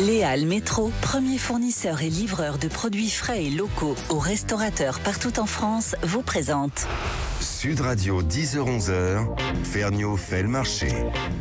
Léal Métro, premier fournisseur et livreur de produits frais et locaux aux restaurateurs partout en France, vous présente Sud Radio 10h-11h, Ferniaud fait le marché.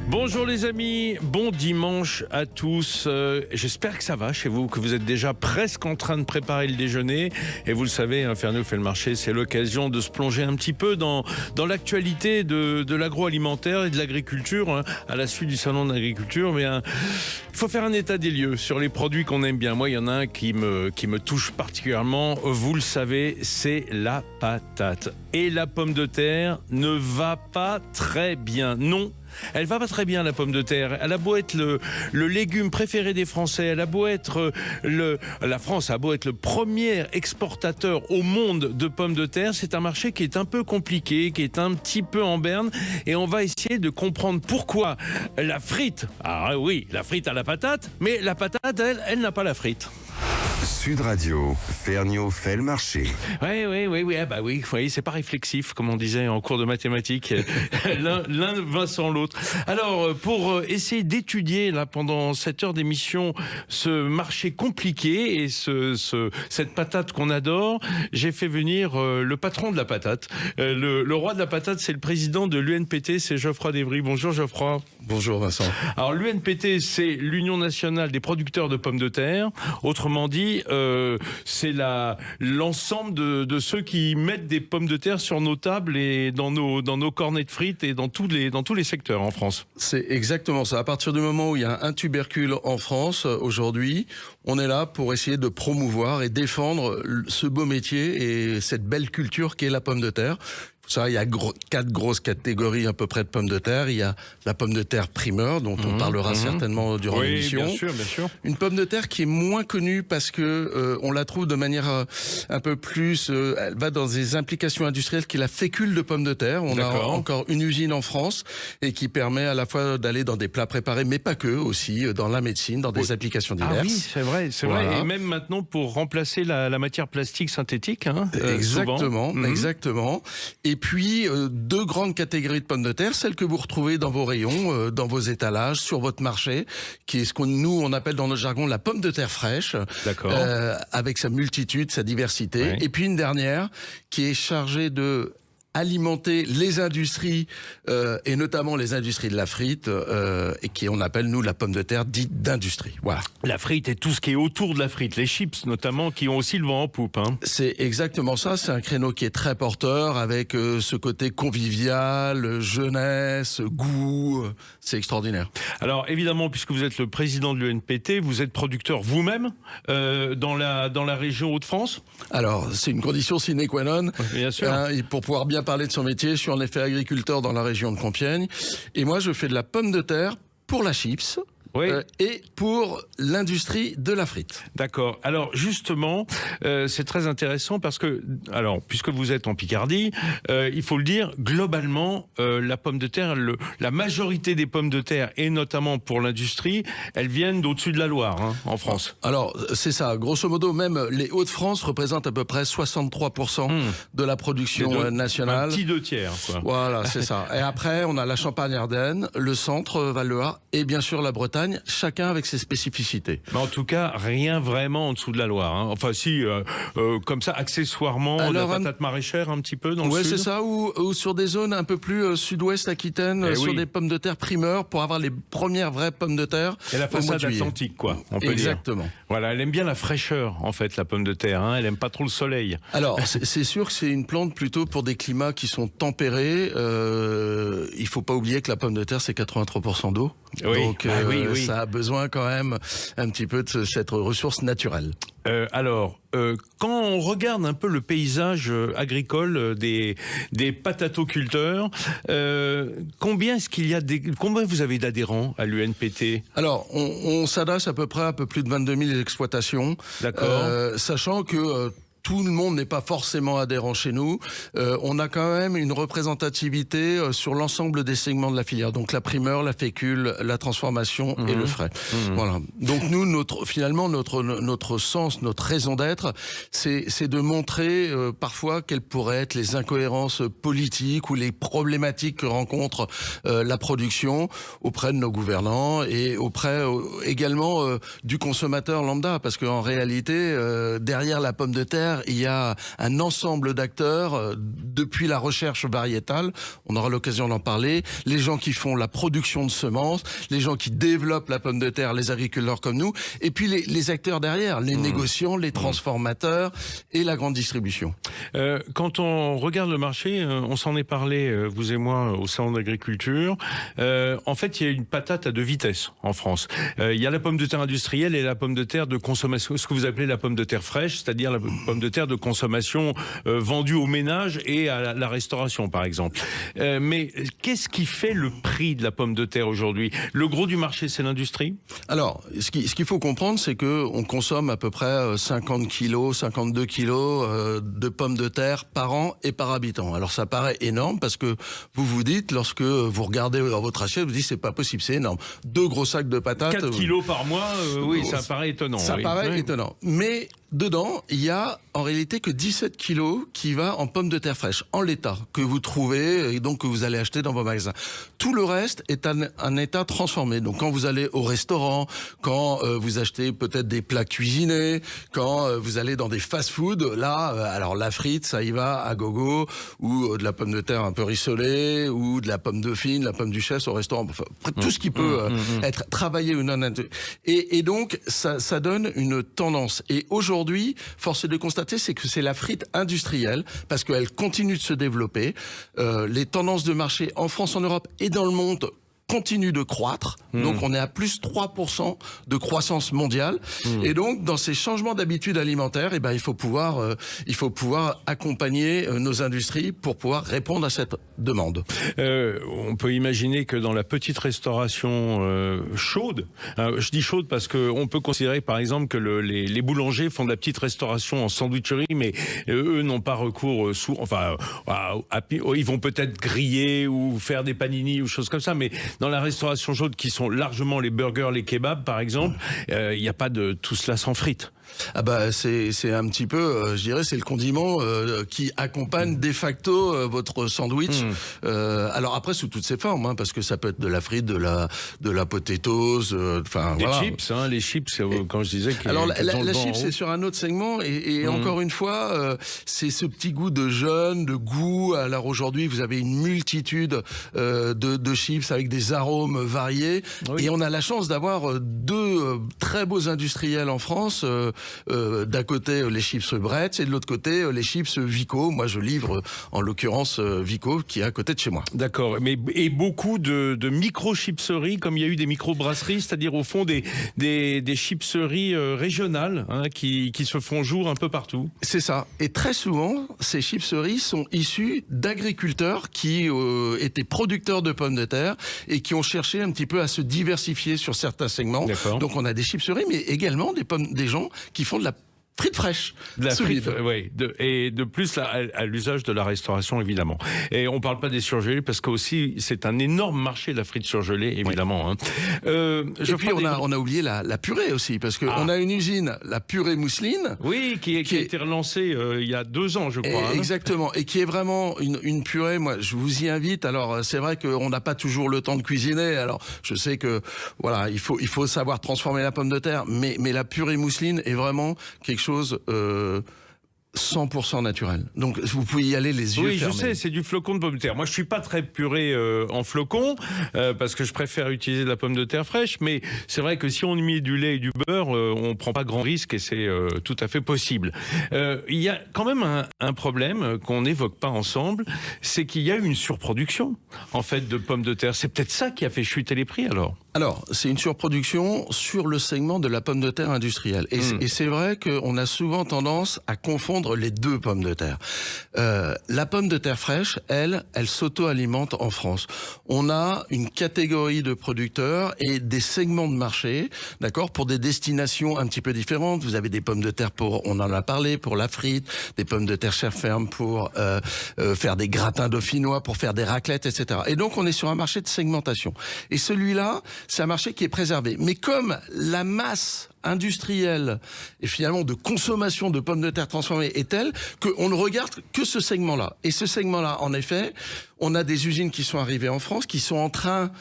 Bonjour les amis, bon dimanche à tous. J'espère que ça va chez vous, que vous êtes déjà presque en train de préparer le déjeuner. Et vous le savez, Ferniaud fait le marché, c'est l'occasion de se plonger un petit peu dans l'actualité de l'agroalimentaire et de l'agriculture, à la suite du salon de l'agriculture. Mais il faut faire un état des lieux sur les produits qu'on aime bien. Moi, il y en a un qui me touche particulièrement, vous le savez, c'est la patate. Et la pomme de terre ne va pas très bien. Non, elle va pas très bien, la pomme de terre. Elle a beau être le légume préféré des Français, elle a beau être la France a beau être le premier exportateur au monde de pommes de terre, c'est un marché qui est un peu compliqué, qui est un petit peu en berne, et on va essayer de comprendre pourquoi la frite, ah oui, la frite a la patate, mais la patate, elle n'a pas la frite. Sud Radio, Ferniaud fait le marché. Oui, c'est pas réflexif, comme on disait en cours de mathématiques. L'un va sans l'autre. Alors, pour essayer d'étudier, là, pendant 7 heures d'émission, ce marché compliqué et cette patate qu'on adore, j'ai fait venir le patron de la patate. Le roi de la patate, c'est le président de l'UNPT, c'est Geoffroy Desvries. Bonjour Geoffroy. Bonjour Vincent. Alors, l'UNPT, c'est l'Union nationale des producteurs de pommes de terre. Autrement dit, c'est l'ensemble de ceux qui mettent des pommes de terre sur nos tables et dans nos cornets de frites et dans tous les secteurs en France. C'est exactement ça. À partir du moment où il y a un tubercule en France, aujourd'hui, on est là pour essayer de promouvoir et défendre ce beau métier et cette belle culture qu'est la pomme de terre. Ça, il y a 4 grosses catégories à peu près de pommes de terre. Il y a la pomme de terre primeur, dont on parlera certainement durant l'émission. Bien sûr. Une pomme de terre qui est moins connue parce que on la trouve de manière un peu plus... elle va dans des implications industrielles qui est la fécule de pomme de terre. On a encore une usine en France et qui permet à la fois d'aller dans des plats préparés, mais pas que, aussi dans la médecine, dans des applications diverses. Ah oui, c'est vrai. Et même maintenant pour remplacer la matière plastique synthétique. Exactement. Et puis, 2 grandes catégories de pommes de terre, celles que vous retrouvez dans vos rayons, dans vos étalages, sur votre marché, qui est ce qu'on appelle dans notre jargon la pomme de terre fraîche, avec sa multitude, sa diversité. Ouais. Et puis une dernière qui est chargée de alimenter les industries et notamment les industries de la frite et qui on appelle nous la pomme de terre dite d'industrie. Voilà. La frite et tout ce qui est autour de la frite, les chips notamment qui ont aussi le vent en poupe. C'est exactement ça, c'est un créneau qui est très porteur avec ce côté convivial, jeunesse, goût, c'est extraordinaire. Alors évidemment, puisque vous êtes le président de l'UNPT, vous êtes producteur vous-même dans la région Hauts-de-France. Alors c'est une condition sine qua non. Bien sûr. Et pour pouvoir bien parler de son métier, je suis en effet agriculteur dans la région de Compiègne et moi je fais de la pomme de terre pour la chips. Oui. Et pour l'industrie de la frite. D'accord. Alors justement, c'est très intéressant parce que, alors puisque vous êtes en Picardie, il faut le dire, globalement, la pomme de terre, la majorité des pommes de terre, et notamment pour l'industrie, elles viennent d'au-dessus de la Loire, en France. Alors c'est ça, grosso modo, même les Hauts-de-France représentent à peu près 63% de la production nationale. Un petit 2 tiers, quoi. Voilà, c'est ça. Et après, on a la Champagne-Ardenne, le centre, Val-de-Loire, et bien sûr la Bretagne. Chacun avec ses spécificités. Mais en tout cas, rien vraiment en dessous de la Loire. Enfin, si, comme ça, accessoirement, alors, la patate maraîchère un petit peu dans le sud. Oui, c'est ça, ou sur des zones un peu plus sud-ouest Aquitaine, sur des pommes de terre primeurs, pour avoir les premières vraies pommes de terre. Et la façade atlantique, quoi, on peut dire. Exactement. Voilà, elle aime bien la fraîcheur, en fait, la pomme de terre. Elle aime pas trop le soleil. Alors, c'est sûr que c'est une plante plutôt pour des climats qui sont tempérés. Il faut pas oublier que la pomme de terre, c'est 83% d'eau. Oui. Donc, ça a besoin quand même un petit peu de cette ressource naturelle. Quand on regarde un peu le paysage agricole des patatoculteurs, combien vous avez d'adhérents à l'UNPT? Alors, on s'adresse à peu près à un peu plus de 22 000 exploitations. D'accord. Sachant que tout le monde n'est pas forcément adhérent chez nous. On a quand même une représentativité sur l'ensemble des segments de la filière. Donc la primeur, la fécule, la transformation et le frais. Voilà. Donc nous, finalement, notre sens, notre raison d'être, c'est de montrer parfois quelles pourraient être les incohérences politiques ou les problématiques que rencontre la production auprès de nos gouvernants et auprès également du consommateur lambda. Parce qu'en réalité, derrière la pomme de terre, il y a un ensemble d'acteurs, depuis la recherche variétale, on aura l'occasion d'en parler, les gens qui font la production de semences, les gens qui développent la pomme de terre, les agriculteurs comme nous, et puis les acteurs derrière, les négociants, les transformateurs et la grande distribution. Quand on regarde le marché, on s'en est parlé, vous et moi, au salon d'agriculture, en fait, il y a une patate à deux vitesses en France. Il y a la pomme de terre industrielle et la pomme de terre de consommation, ce que vous appelez la pomme de terre fraîche, c'est-à-dire la pomme de terre de consommation vendue au ménage et à la restauration, par exemple. Mais qu'est-ce qui fait le prix de la pomme de terre aujourd'hui? Le gros du marché, c'est l'industrie? Alors, ce qu'il faut comprendre, c'est que on consomme à peu près 50 kilos, 52 kilos de pommes de terre par an et par habitant. Alors, ça paraît énorme parce que vous vous dites, lorsque vous regardez dans votre assiette, vous dites, c'est pas possible, c'est énorme. 2 gros sacs de patates. 4 kilos par mois, oui, ça paraît étonnant. Ça paraît étonnant. Mais dedans, il y a en réalité que 17 kilos qui va en pommes de terre fraîches, en l'état, que vous trouvez et donc que vous allez acheter dans vos magasins. Tout le reste est un état transformé. Donc quand vous allez au restaurant, quand vous achetez peut-être des plats cuisinés, quand vous allez dans des fast-food, là, alors la frite, ça y va à gogo, ou de la pomme de terre un peu rissolée, ou de la pomme dauphine, la pomme duchesse au restaurant, enfin, tout ce qui peut être travaillé ou non. Et donc, ça donne une tendance. Et aujourd'hui, force est de constater, c'est que c'est la frite industrielle, parce qu'elle continue de se développer. Les tendances de marché en France, en Europe et dans le monde continue de croître. Donc on est à plus 3% de croissance mondiale. Et donc dans ces changements d'habitudes alimentaires, il faut pouvoir accompagner nos industries pour pouvoir répondre à cette demande. On peut imaginer que dans la petite restauration chaude, je dis chaude parce que on peut considérer par exemple que les boulangers font de la petite restauration en sandwicherie, mais eux n'ont pas recours ils vont peut-être griller ou faire des panini ou choses comme ça, mais dans la restauration chaude qui sont largement les burgers, les kebabs par exemple, il n'y a pas de tout cela sans frites. Ah bah c'est un petit peu, je dirais, c'est le condiment qui accompagne de facto votre sandwich. Alors après sous toutes ses formes, parce que ça peut être de la frite, de la potatoes, enfin des voilà. chips, les chips. Quand je disais que alors la chips c'est sur un autre segment et encore une fois c'est ce petit goût de jeune, de goût. Alors aujourd'hui vous avez une multitude de chips avec des arômes variés et on a la chance d'avoir 2 très beaux industriels en France. D'un côté les chips Bretz et de l'autre côté les chips Vico. Moi je livre en l'occurrence Vico qui est à côté de chez moi. D'accord, et beaucoup de micro-chipseries, comme il y a eu des micro-brasseries, c'est-à-dire au fond des chipseries régionales qui se font jour un peu partout. C'est ça, et très souvent ces chipseries sont issues d'agriculteurs qui étaient producteurs de pommes de terre et qui ont cherché un petit peu à se diversifier sur certains segments. Donc on a des chipseries mais également des gens qui font de la frite fraîche. De la frite, oui. Et de plus à l'usage de la restauration, évidemment. Et on ne parle pas des surgelés, parce que aussi c'est un énorme marché, la frite surgelée, évidemment. Et puis on a oublié la purée aussi, parce qu'on a une usine, la purée mousseline. Oui, qui a été relancée il y a 2 ans, je crois. Exactement, et qui est vraiment une purée. Moi, je vous y invite. Alors, c'est vrai qu'on n'a pas toujours le temps de cuisiner. Alors, je sais que voilà, il faut savoir transformer la pomme de terre, mais la purée mousseline est vraiment quelque chose 100% naturel. Donc vous pouvez y aller les yeux fermés. Oui, je sais, c'est du flocon de pomme de terre. Moi, je suis pas très purée en flocon parce que je préfère utiliser de la pomme de terre fraîche. Mais c'est vrai que si on y met du lait et du beurre, on prend pas grand risque et c'est tout à fait possible. Il y a quand même un problème qu'on n'évoque pas ensemble, c'est qu'il y a une surproduction en fait de pommes de terre. C'est peut-être ça qui a fait chuter les prix alors. Alors, c'est une surproduction sur le segment de la pomme de terre industrielle. Et c'est vrai qu'on a souvent tendance à confondre les deux pommes de terre. La pomme de terre fraîche, elle s'auto-alimente en France. On a une catégorie de producteurs et des segments de marché, d'accord, pour des destinations un petit peu différentes. Vous avez des pommes de terre pour, on en a parlé, pour la frite, des pommes de terre chair ferme pour faire des gratins dauphinois, pour faire des raclettes, etc. Et donc, on est sur un marché de segmentation. Et celui-là, c'est un marché qui est préservé. Mais comme la masse industrielle et finalement de consommation de pommes de terre transformées est telle qu'on ne regarde que ce segment-là. Et ce segment-là, en effet, on a des usines qui sont arrivées en France, qui sont en train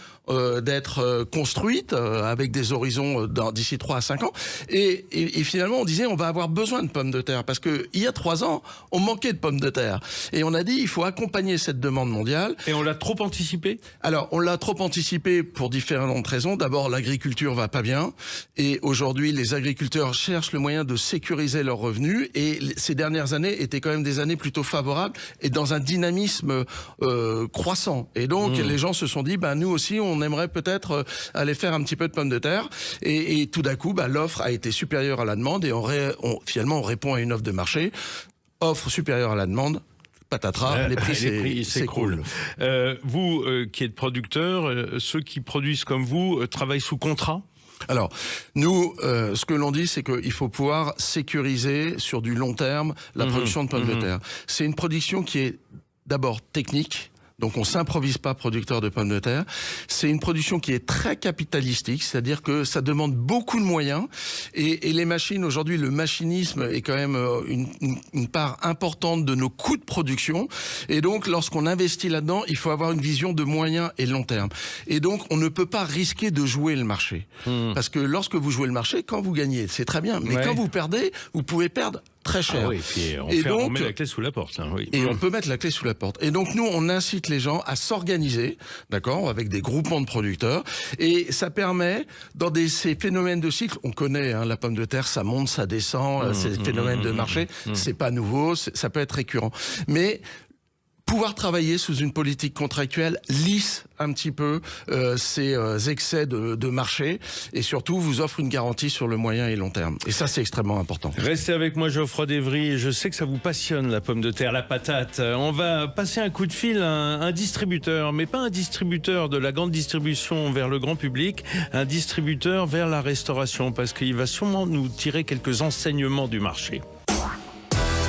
d'être construites avec des horizons d'ici 3 à 5 ans. Et finalement, on disait on va avoir besoin de pommes de terre parce que il y a 3 ans, on manquait de pommes de terre. Et on a dit il faut accompagner cette demande mondiale. Et on l'a trop anticipé ? Alors, on l'a trop anticipé pour différentes raisons. D'abord, l'agriculture va pas bien. Et aujourd'hui, les agriculteurs cherchent le moyen de sécuriser leurs revenus. Et ces dernières années étaient quand même des années plutôt favorables et dans un dynamisme croissant. Et donc, les gens se sont dit, nous aussi, on aimerait peut-être aller faire un petit peu de pommes de terre. Et tout d'un coup, l'offre a été supérieure à la demande et finalement, on répond à une offre de marché. Offre supérieure à la demande. Patatras, les prix s'écroulent. Vous qui êtes producteur, ceux qui produisent comme vous travaillent sous contrat ? Alors, nous, ce que l'on dit, c'est qu'il faut pouvoir sécuriser sur du long terme la production de pommes de terre. C'est une production qui est d'abord technique. Donc on s'improvise pas producteur de pommes de terre. C'est une production qui est très capitalistique, c'est-à-dire que ça demande beaucoup de moyens. Et les machines, aujourd'hui, le machinisme est quand même une part importante de nos coûts de production. Et donc lorsqu'on investit là-dedans, il faut avoir une vision de moyen et long terme. Et donc on ne peut pas risquer de jouer le marché. Parce que lorsque vous jouez le marché, quand vous gagnez, c'est très bien. Mais quand vous perdez, vous pouvez perdre très cher. Ah oui, puis on met la clé sous la porte. Hein, oui. Et on peut mettre la clé sous la porte. Et donc nous, on incite les gens à s'organiser, d'accord, avec des groupements de producteurs. Et ça permet, dans ces phénomènes de cycle, on connaît la pomme de terre, ça monte, ça descend, ces phénomènes de marché, c'est pas nouveau, ça peut être récurrent. Mais pouvoir travailler sous une politique contractuelle lisse un petit peu ces excès de marché et surtout vous offre une garantie sur le moyen et long terme. Et ça, c'est extrêmement important. Restez avec moi, Geoffroy d'Evry. Je sais que ça vous passionne, la pomme de terre, la patate. On va passer un coup de fil à un distributeur, mais pas un distributeur de la grande distribution vers le grand public, un distributeur vers la restauration, parce qu'il va sûrement nous tirer quelques enseignements du marché.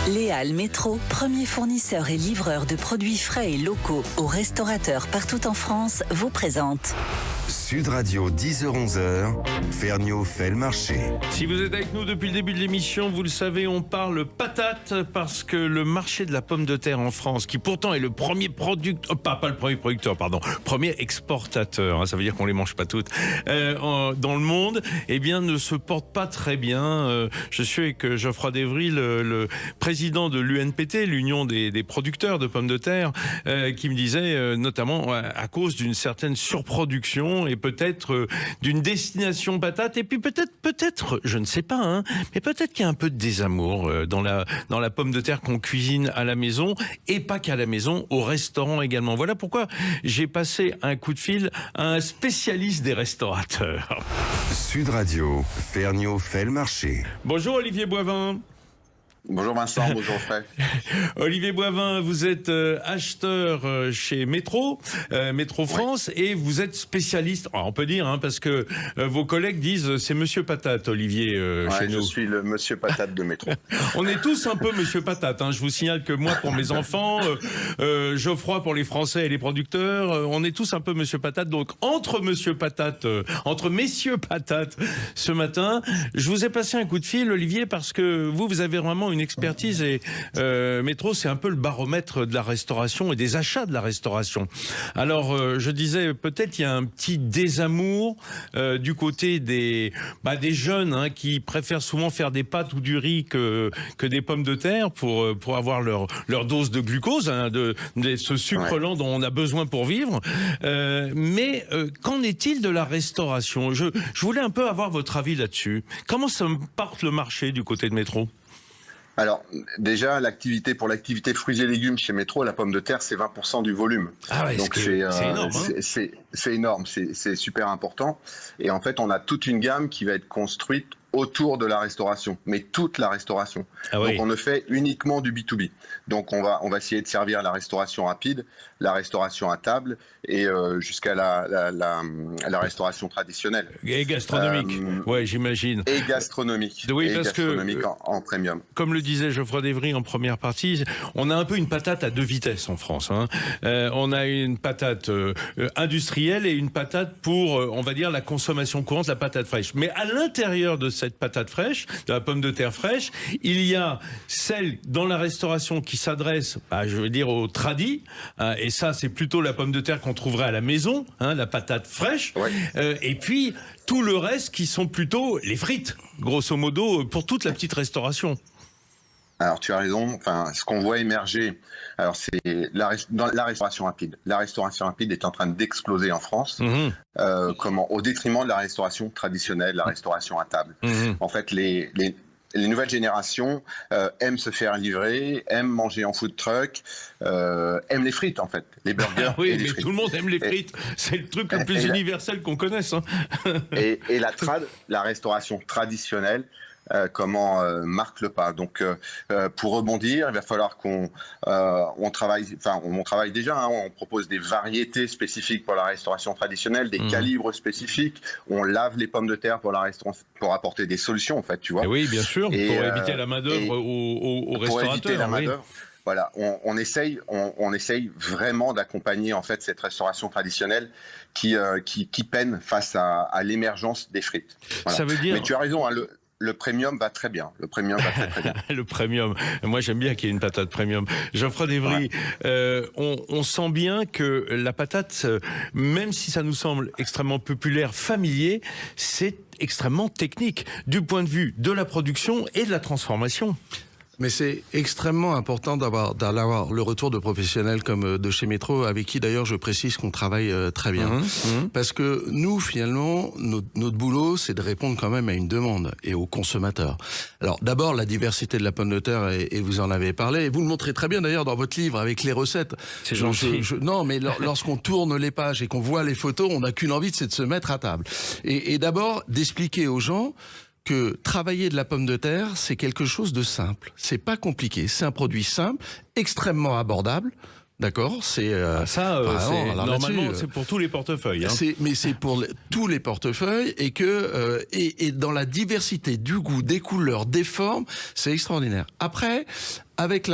Léal Métro, premier fournisseur et livreur de produits frais et locaux aux restaurateurs partout en France, vous présente Sud Radio 10h-11h, Ferniaud fait le marché. Si vous êtes avec nous depuis le début de l'émission, vous le savez, on parle patate parce que le marché de la pomme de terre en France, qui pourtant est le premier producteur, pas le premier producteur, pardon, premier exportateur, ça veut dire qu'on les mange pas toutes, dans le monde, eh bien, ne se porte pas très bien. Je suis avec Geoffroy d'Evry, le président de l'UNPT, l'Union des producteurs de pommes de terre, qui me disait, notamment à cause d'une certaine surproduction et peut-être d'une destination patate, et puis peut-être, je ne sais pas, mais peut-être qu'il y a un peu de désamour dans la pomme de terre qu'on cuisine à la maison, et pas qu'à la maison, au restaurant également. Voilà pourquoi j'ai passé un coup de fil à un spécialiste des restaurateurs. Sud Radio, Ferniaud fait le marché. Bonjour Olivier Boivin. Bonjour Vincent, bonjour Fred. Olivier Boivin, vous êtes acheteur chez Métro France, et vous êtes spécialiste, on peut dire, parce que vos collègues disent c'est Monsieur Patate, Olivier, chez nous. Je suis le Monsieur Patate de Métro. On est tous un peu Monsieur Patate. Je vous signale que moi, pour mes enfants, Geoffroy pour les Français et les producteurs, on est tous un peu Monsieur Patate. Donc entre Messieurs Patate ce matin, je vous ai passé un coup de fil, Olivier, parce que vous avez vraiment une expertise, et Métro, c'est un peu le baromètre de la restauration et des achats de la restauration. Alors, je disais, peut-être il y a un petit désamour du côté des jeunes qui préfèrent souvent faire des pâtes ou du riz que des pommes de terre pour avoir leur dose de glucose, de ce sucre lent dont on a besoin pour vivre. Mais qu'en est-il de la restauration ? Je voulais un peu avoir votre avis là-dessus. Comment ça porte le marché du côté de Métro ? Alors, déjà, pour l'activité fruits et légumes chez Métro, la pomme de terre, c'est 20% du volume. Ah ouais, Donc, c'est énorme. Hein. c'est énorme, c'est super important. Et en fait, on a toute une gamme qui va être construite autour de la restauration, mais toute la restauration. Ah oui. Donc on ne fait uniquement du B2B. Donc on va essayer de servir la restauration rapide, la restauration à table et jusqu'à la restauration traditionnelle. Et gastronomique, ouais, j'imagine. Et gastronomique. Oui, et parce gastronomique que, en premium. Comme le disait Geoffroy Desvry en première partie, on a un peu une patate à deux vitesses en France. Hein. On a une patate industrielle et une patate pour, on va dire, la consommation courante, la patate fraîche. Mais à l'intérieur de cette patate fraîche, de la pomme de terre fraîche, il y a celle dans la restauration qui s'adresse, je veux dire, aux tradis, et ça c'est plutôt la pomme de terre qu'on trouverait à la maison, hein, la patate fraîche, Ouais. Et puis tout le reste qui sont plutôt les frites, grosso modo, pour toute la petite restauration. Alors tu as raison, enfin, ce qu'on voit émerger, alors c'est dans la restauration rapide. La restauration rapide est en train d'exploser en France, au détriment de la restauration traditionnelle, la restauration à table. En fait, les nouvelles générations aiment se faire livrer, aiment manger en food truck, aiment les frites en fait, les burgers. Oui, et les mais frites. tout le monde aime les frites. C'est le truc le plus universel qu'on connaisse. Hein. et la restauration traditionnelle, marque le pas. Donc, pour rebondir, il va falloir on travaille déjà. Hein, on propose des variétés spécifiques pour la restauration traditionnelle, des calibres spécifiques. On lave les pommes de terre pour la restauration, pour apporter des solutions, en fait, tu vois. Et oui, bien sûr, pour éviter la main d'œuvre aux restaurateurs. Pour éviter la main d'œuvre. Oui. Voilà, on essaye vraiment d'accompagner en fait cette restauration traditionnelle qui peine face à l'émergence des frites. Voilà. Ça veut dire. Mais tu as raison. Hein, le premium va très bien. Le premium va très bien. Le premium. Moi, j'aime bien qu'il y ait une patate premium. Geoffroy Desvry, on sent bien que la patate, même si ça nous semble extrêmement populaire, familier, c'est extrêmement technique du point de vue de la production et de la transformation. Mais c'est extrêmement important d'avoir le retour de professionnels comme de chez Métro, avec qui d'ailleurs je précise qu'on travaille très bien. Parce que nous, finalement, notre boulot, c'est de répondre quand même à une demande et aux consommateurs. Alors d'abord, la diversité de la pomme de terre, et vous en avez parlé, et vous le montrez très bien d'ailleurs dans votre livre avec les recettes. C'est gentil. Non, mais lorsqu'on tourne les pages et qu'on voit les photos, on n'a qu'une envie, c'est de se mettre à table. Et d'abord, d'expliquer aux gens que travailler de la pomme de terre, c'est quelque chose de simple. C'est pas compliqué. C'est un produit simple, extrêmement abordable. D'accord, c'est normalement c'est pour tous les portefeuilles. Hein. Mais c'est pour tous les portefeuilles et que et dans la diversité du goût, des couleurs, des formes, c'est extraordinaire. Après, avec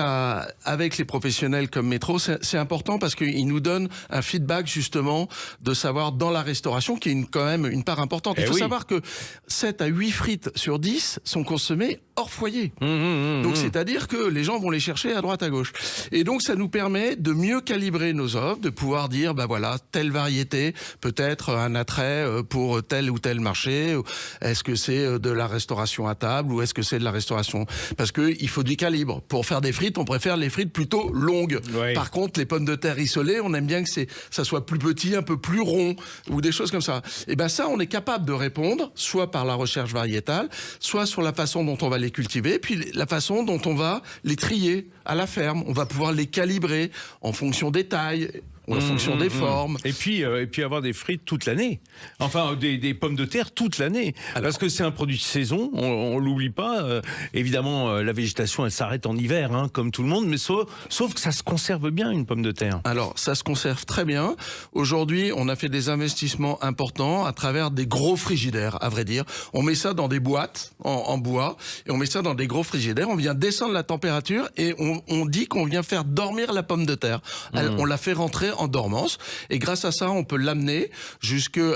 les professionnels comme Métro, c'est important parce qu'ils nous donnent un feedback justement de savoir dans la restauration qui est quand même une part importante. Il faut savoir que 7 à 8 frites sur 10 sont consommées hors foyer. Donc c'est-à-dire que les gens vont les chercher à droite à gauche. Et donc ça nous permet de mieux calibrer nos offres, de pouvoir dire voilà, telle variété peut-être un attrait pour tel ou tel marché. Est-ce que c'est de la restauration à table ou est-ce que c'est de la restauration, parce que il faut du calibre pour faire des frites, on préfère les frites plutôt longues. Oui. Par contre, les pommes de terre isolées, on aime bien que ça soit plus petit, un peu plus rond, ou des choses comme ça. Et ben ça, on est capable de répondre, soit par la recherche variétale, soit sur la façon dont on va les cultiver, puis la façon dont on va les trier à la ferme. On va pouvoir les calibrer en fonction des tailles, en fonction des formes. Et puis avoir des frites toute l'année. Enfin, des pommes de terre toute l'année. Parce que c'est un produit de saison, on l'oublie pas. Évidemment, la végétation, elle s'arrête en hiver, hein, comme tout le monde, mais sauf que ça se conserve bien, une pomme de terre. Alors, ça se conserve très bien. Aujourd'hui, on a fait des investissements importants à travers des gros frigidaires, à vrai dire. On met ça dans des boîtes en bois, et on met ça dans des gros frigidaires. On vient descendre la température, et on dit qu'on vient faire dormir la pomme de terre. On la fait rentrer en dormance, et grâce à ça on peut l'amener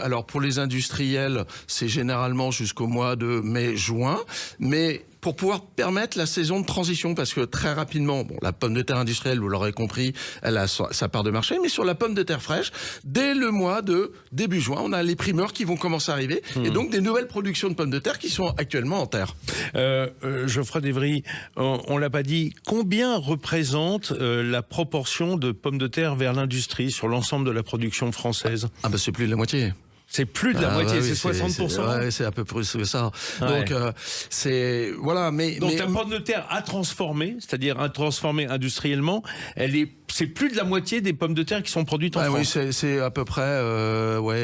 alors pour les industriels c'est généralement jusqu'au mois de mai-juin, mais pour pouvoir permettre la saison de transition, parce que très rapidement, la pomme de terre industrielle, vous l'aurez compris, elle a sa part de marché, mais sur la pomme de terre fraîche, dès le mois de début juin, on a les primeurs qui vont commencer à arriver, et donc des nouvelles productions de pommes de terre qui sont actuellement en terre. Geoffroy Desvry, on l'a pas dit, combien représente la proportion de pommes de terre vers l'industrie sur l'ensemble de la production française ? C'est plus de la moitié. C'est plus de la moitié, c'est 60%. C'est à peu près ça. Ouais. Donc, c'est... Voilà, Donc la pomme de terre à transformer, c'est-à-dire à transformer industriellement, c'est plus de la moitié des pommes de terre qui sont produites en France. Oui, c'est à peu près...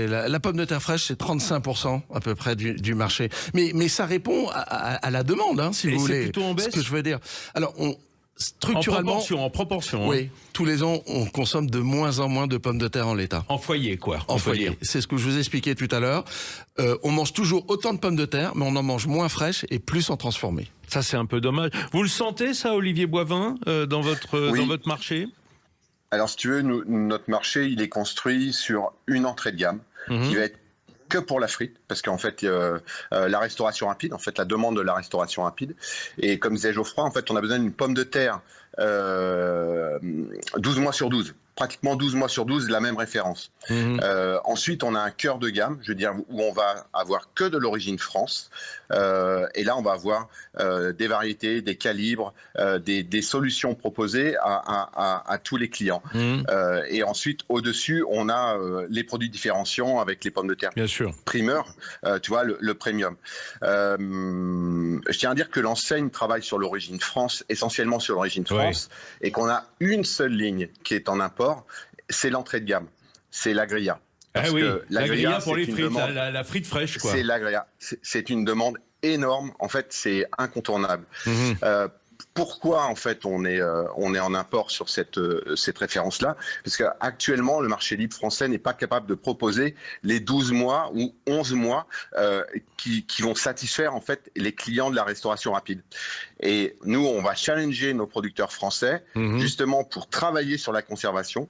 la pomme de terre fraîche, c'est 35% à peu près du marché. Mais ça répond à la demande, hein, si vous voulez. C'est plutôt en baisse. Ce que je veux dire. Alors, structurellement... En proportion. Oui, tous les ans, on consomme de moins en moins de pommes de terre en l'état. En foyer, quoi. En foyer. C'est ce que je vous expliquais tout à l'heure. On mange toujours autant de pommes de terre, mais on en mange moins fraîches et plus en transformées. Ça, c'est un peu dommage. Vous le sentez, ça, Olivier Boivin, dans votre marché ? Alors, si tu veux, notre marché, il est construit sur une entrée de gamme qui va être que pour la frite, parce qu'en fait, la restauration rapide, en fait, la demande de la restauration rapide. Et comme disait Geoffroy, en fait, on a besoin d'une pomme de terre 12 mois sur 12. Pratiquement 12 mois sur 12, la même référence. Ensuite, on a un cœur de gamme, je veux dire, où on va avoir que de l'origine France. Et là, on va avoir des variétés, des calibres, des solutions proposées à tous les clients. Et ensuite, au-dessus, on a les produits différenciants avec les pommes de terre. Bien sûr. Primeur, tu vois, le premium. Je tiens à dire que l'enseigne travaille sur l'origine France, essentiellement sur l'origine France, et qu'on a une seule ligne qui est en import. C'est l'entrée de gamme, c'est la grilla. La grilla pour les frites, la frite fraîche, quoi. C'est la grilla, c'est une demande énorme. En fait, c'est incontournable. Pourquoi en fait on est en import sur cette référence-là? Parce qu'actuellement, le marché libre français n'est pas capable de proposer les 12 mois ou 11 mois qui vont satisfaire en fait les clients de la restauration rapide. Et nous, on va challenger nos producteurs français justement pour travailler sur la conservation.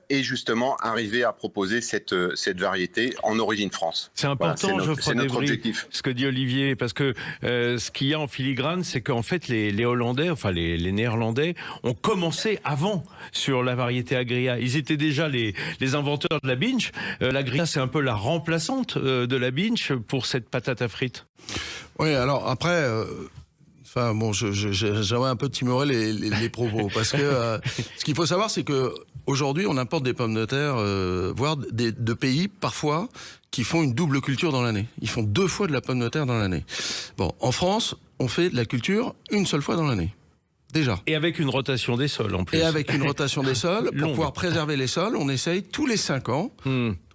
Et justement arriver à proposer cette variété en origine France. C'est important, c'est notre objectif. Ce que dit Olivier, parce que ce qu'il y a en filigrane, c'est qu'en fait les Hollandais, enfin les Néerlandais, ont commencé avant sur la variété Agria. Ils étaient déjà les inventeurs de la binge. L'Agria, c'est un peu la remplaçante de la binge pour cette patate à frites. Oui, alors après... Enfin bon, j'aimerais un peu timorer les propos parce que ce qu'il faut savoir, c'est que aujourd'hui, on importe des pommes de terre, voire de pays parfois qui font une double culture dans l'année. Ils font 2 fois de la pomme de terre dans l'année. Bon, en France, on fait de la culture une seule fois dans l'année. Déjà. Et avec une rotation des sols en plus. Et avec une rotation des sols, pour pouvoir préserver les sols, on essaye tous les 5 ans.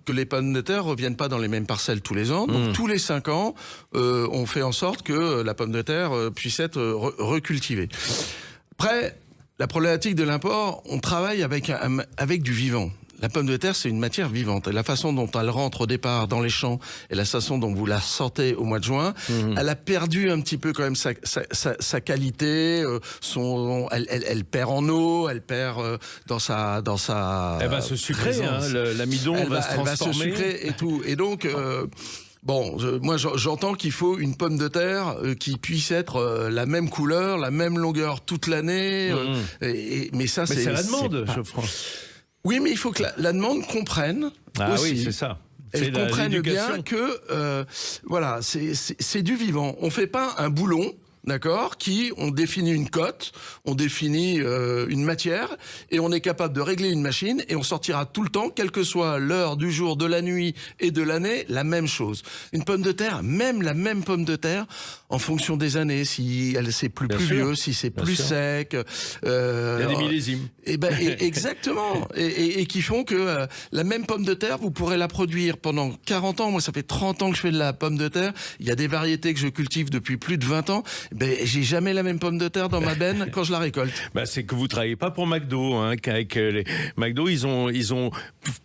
Que les pommes de terre reviennent pas dans les mêmes parcelles tous les ans. Donc tous les 5 ans, on fait en sorte que la pomme de terre puisse être recultivée. Après, la problématique de l'import, on travaille avec du vivant. La pomme de terre, c'est une matière vivante. Et la façon dont elle rentre au départ dans les champs et la façon dont vous la sortez au mois de juin, elle a perdu un petit peu quand même sa qualité. Elle perd en eau, elle perd dans sa. Elle va se sucrer, l'amidon va se transformer. Elle va se sucrer et tout. Et donc. Moi j'entends qu'il faut une pomme de terre qui puisse être la même couleur, la même longueur toute l'année. Mais c'est la demande, Geoffroy. Oui, mais il faut que la demande comprenne aussi. Oui, c'est ça. Elle comprenne bien que c'est du vivant. On fait pas un boulon. D'accord, on définit une cote, on définit une matière et on est capable de régler une machine et on sortira tout le temps, quelle que soit l'heure du jour, de la nuit et de l'année, la même chose. Une pomme de terre, même la même pomme de terre, en fonction des années, si c'est plus pluvieux, si c'est plus sec. Il y a des millésimes. Exactement. Et qui font que la même pomme de terre, vous pourrez la produire pendant 40 ans. Moi, ça fait 30 ans que je fais de la pomme de terre. Il y a des variétés que je cultive depuis plus de 20 ans. J'ai jamais la même pomme de terre dans ma benne quand je la récolte. C'est que vous travaillez pas pour McDo, qu'avec les McDo, ils ont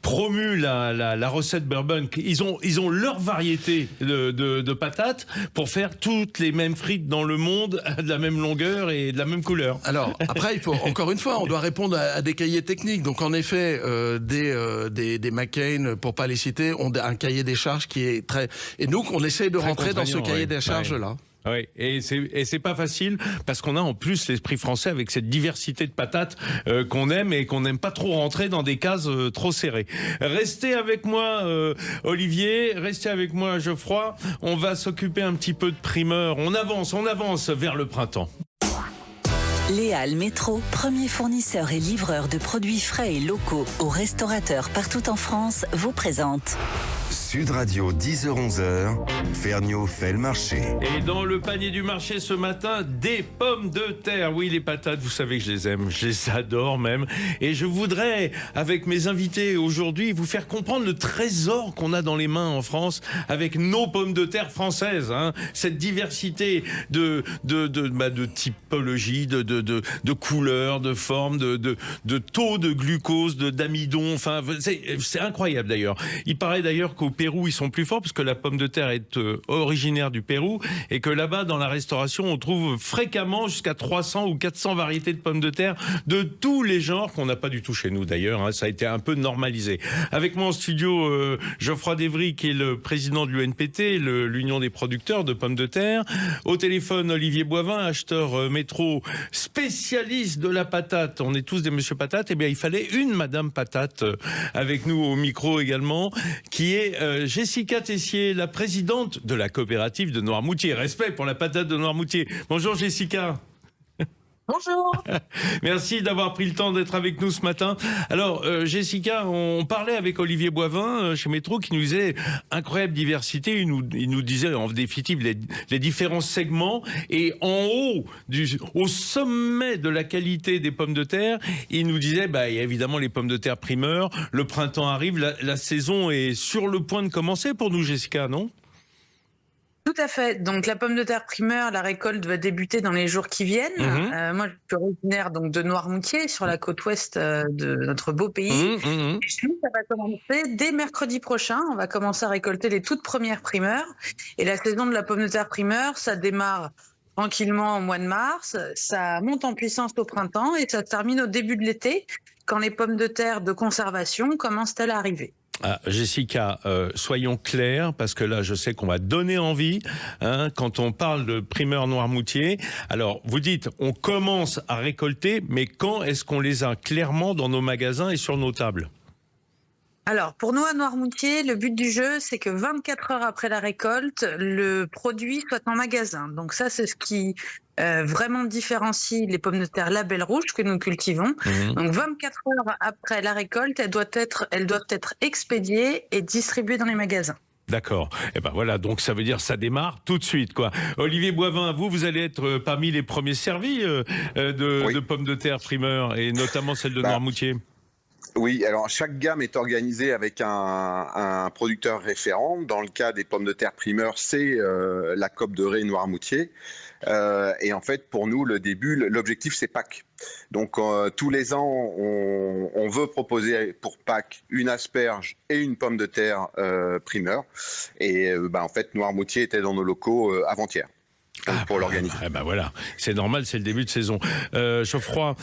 promu la recette bourbon. Ils ont leur variété de patates pour faire toutes les mêmes frites dans le monde, de la même longueur et de la même couleur. Alors après, il faut encore une fois, on doit répondre à des cahiers techniques. Donc en effet, des McCain, pour pas les citer, ont un cahier des charges qui est très. Et donc on essaie de rentrer dans ce cahier des charges là. Oui, et c'est pas facile parce qu'on a en plus l'esprit français avec cette diversité de patates qu'on aime et qu'on n'aime pas trop rentrer dans des cases trop serrées. Restez avec moi Olivier, restez avec moi Geoffroy, on va s'occuper un petit peu de primeurs, on avance vers le printemps. Les Halles Métro, premier fournisseur et livreur de produits frais et locaux aux restaurateurs partout en France, vous présente. Sud Radio, 10h-11h, Ferniaud fait le marché. Et dans le panier du marché ce matin, des pommes de terre. Oui, les patates, vous savez que je les aime, je les adore même. Et je voudrais, avec mes invités aujourd'hui, vous faire comprendre le trésor qu'on a dans les mains en France avec nos pommes de terre françaises. Hein. Cette diversité de typologie, de couleurs, de formes, de taux de glucose, d'amidon. Enfin, c'est incroyable d'ailleurs. Il paraît d'ailleurs qu'au Pérou, ils sont plus forts parce que la pomme de terre est originaire du Pérou et que là-bas, dans la restauration, on trouve fréquemment jusqu'à 300 ou 400 variétés de pommes de terre de tous les genres qu'on n'a pas du tout chez nous d'ailleurs. Hein. Ça a été un peu normalisé. Avec moi en studio, Geoffroy Desvry, qui est le président de l'UNPT, l'Union des producteurs de pommes de terre. Au téléphone, Olivier Boivin, acheteur métro, spécialiste de la patate. On est tous des monsieur patate. Eh bien, il fallait une madame patate avec nous au micro également, qui est Jessica Tessier, la présidente de la coopérative de Noirmoutier. Respect pour la patate de Noirmoutier. Bonjour Jessica. Bonjour. Merci d'avoir pris le temps d'être avec nous ce matin. Alors, Jessica, on parlait avec Olivier Boivin chez Métro qui nous disait incroyable diversité. Il nous disait en définitive les différents segments. Et en haut, au sommet de la qualité des pommes de terre, il nous disait, il y a évidemment les pommes de terre primeur. Le printemps arrive, la saison est sur le point de commencer pour nous, Jessica, non ? Tout à fait. Donc la pomme de terre primeur, la récolte va débuter dans les jours qui viennent. Moi, je suis originaire donc de Noirmoutier, sur la côte ouest de notre beau pays. Et chez nous, ça va commencer dès mercredi prochain. On va commencer à récolter les toutes premières primeurs. Et la saison de la pomme de terre primeur, ça démarre tranquillement au mois de mars. Ça monte en puissance au printemps et ça se termine au début de l'été, quand les pommes de terre de conservation commencent-elles à arriver. Ah, Jessica, soyons clairs, parce que là, je sais qu'on va donner envie quand on parle de primeur Noirmoutier. Alors, vous dites, on commence à récolter, mais quand est-ce qu'on les a clairement dans nos magasins et sur nos tables ? Alors, pour nous à Noirmoutier, le but du jeu, c'est que 24 heures après la récolte, le produit soit en magasin. Donc ça, c'est ce qui vraiment différencie les pommes de terre Label Rouge que nous cultivons. Donc 24 heures après la récolte, elles doivent être expédiées et distribuées dans les magasins. D'accord. Et ben voilà, donc ça veut dire ça démarre tout de suite, quoi. Olivier Boivin, vous allez être parmi les premiers servis de pommes de terre primeur, et notamment celle de Noirmoutier. Oui, alors chaque gamme est organisée avec un producteur référent. Dans le cas des pommes de terre primeur, c'est la Coop de Ré Noirmoutier. Et en fait, pour nous, l'objectif, c'est Pâques. Donc, tous les ans, on veut proposer pour Pâques une asperge et une pomme de terre primeur. Et en fait, Noirmoutier était dans nos locaux avant-hier. Pour l'organiser. Voilà, c'est normal, c'est le début de saison. Geoffroy,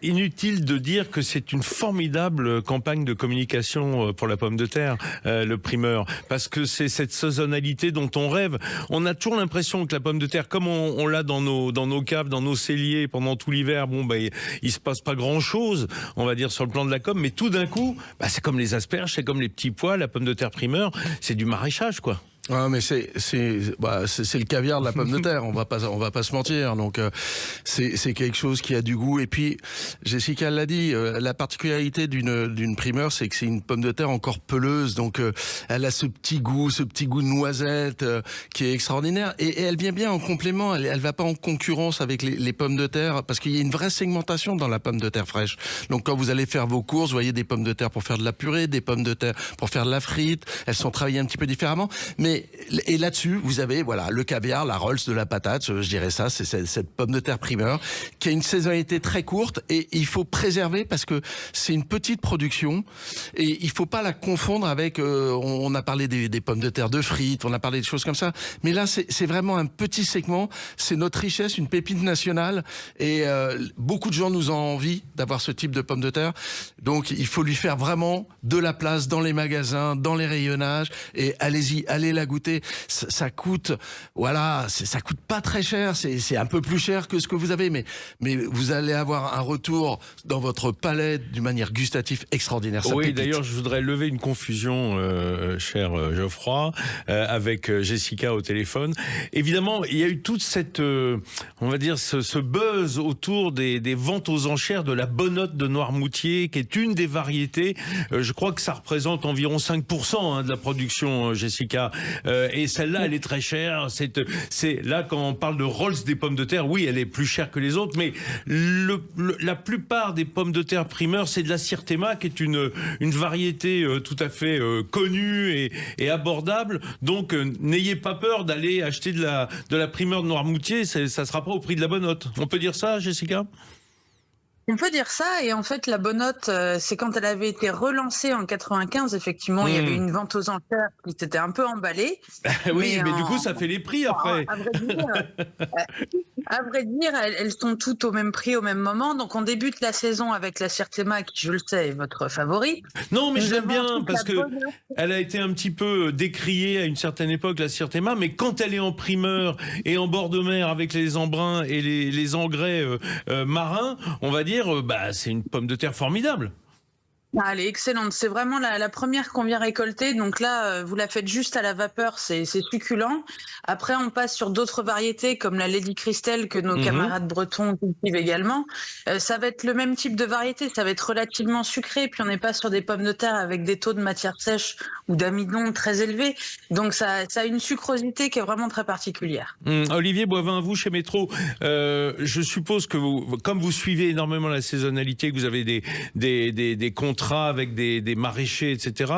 inutile de dire que c'est une formidable campagne de communication pour la pomme de terre, le primeur, parce que c'est cette saisonnalité dont on rêve. On a toujours l'impression que la pomme de terre, comme on l'a dans nos caves, dans nos celliers pendant tout l'hiver, il se passe pas grand-chose, on va dire, sur le plan de la com, mais tout d'un coup, c'est comme les asperges, c'est comme les petits pois, la pomme de terre primeur, c'est du maraîchage, quoi. Ah, mais c'est le caviar de la pomme de terre, on va pas se mentir. Donc c'est quelque chose qui a du goût. Et puis Jessica l'a dit, la particularité d'une primeur, c'est que c'est une pomme de terre encore peleuse, donc elle a ce petit goût de noisette qui est extraordinaire, et elle vient bien en complément. Elle va pas en concurrence avec les pommes de terre, parce qu'il y a une vraie segmentation dans la pomme de terre fraîche. Donc quand vous allez faire vos courses, vous voyez des pommes de terre pour faire de la purée, des pommes de terre pour faire de la frite. Elles sont travaillées un petit peu différemment, et là-dessus, vous avez le caviar, la Rolls de la patate, je dirais ça, c'est cette pomme de terre primeur qui a une saisonnalité très courte, et il faut préserver parce que c'est une petite production et il faut pas la confondre avec, on a parlé des pommes de terre de frites, on a parlé de choses comme ça, mais là c'est vraiment un petit segment, c'est notre richesse, une pépite nationale, et beaucoup de gens nous ont envie d'avoir ce type de pommes de terre, donc il faut lui faire vraiment de la place dans les magasins, dans les rayonnages, et allez-y, allez la goûter. Ça coûte, voilà, ça coûte pas très cher. C'est un peu plus cher que ce que vous avez, mais vous allez avoir un retour dans votre palais d'une manière gustative extraordinaire. Ça oui, pépite. d'ailleurs, je voudrais lever une confusion, cher Geoffroy, avec Jessica au téléphone. Évidemment, il y a eu toute cette, on va dire, ce buzz autour des ventes aux enchères de la Bonnotte de Noirmoutier, qui est une des variétés. Je crois que ça représente environ 5% de la production, Jessica. Et celle-là, elle est très chère. C'est là, quand on parle de Rolls des pommes de terre, oui, elle est plus chère que les autres, mais la plupart des pommes de terre primeurs, c'est de la Sirtema, qui est une variété tout à fait connue et abordable. Donc, n'ayez pas peur d'aller acheter de la primeur de Noirmoutier. Ça sera pas au prix de la Bonnotte. On peut dire ça, Jessica ? On peut dire ça, et en fait, la Bonnotte, c'est quand elle avait été relancée en 95, effectivement, il y avait une vente aux enchères qui s'était un peu emballée. Oui, mais du coup, ça fait les prix après. À vrai dire, elles sont toutes au même prix, au même moment. Donc, on débute la saison avec la Sirtema, qui, je le sais, est votre favori. Non, mais je l'aime bien, parce que elle a été un petit peu décriée à une certaine époque, la Sirtema, mais quand elle est en primeur et en bord de mer avec les embruns et les engrais marins, on va dire, c'est une pomme de terre formidable. Elle est excellente. C'est vraiment la première qu'on vient récolter. Donc là, vous la faites juste à la vapeur, c'est succulent. Après, on passe sur d'autres variétés comme la Lady Christelle que nos camarades bretons cultivent également. Ça va être le même type de variété. Ça va être relativement sucré. Puis on n'est pas sur des pommes de terre avec des taux de matière sèche ou d'amidon très élevés. Donc ça a une sucrosité qui est vraiment très particulière. Olivier Boivin, vous chez Métro, je suppose que comme vous suivez énormément la saisonnalité, que vous avez des contrats avec des maraîchers, etc.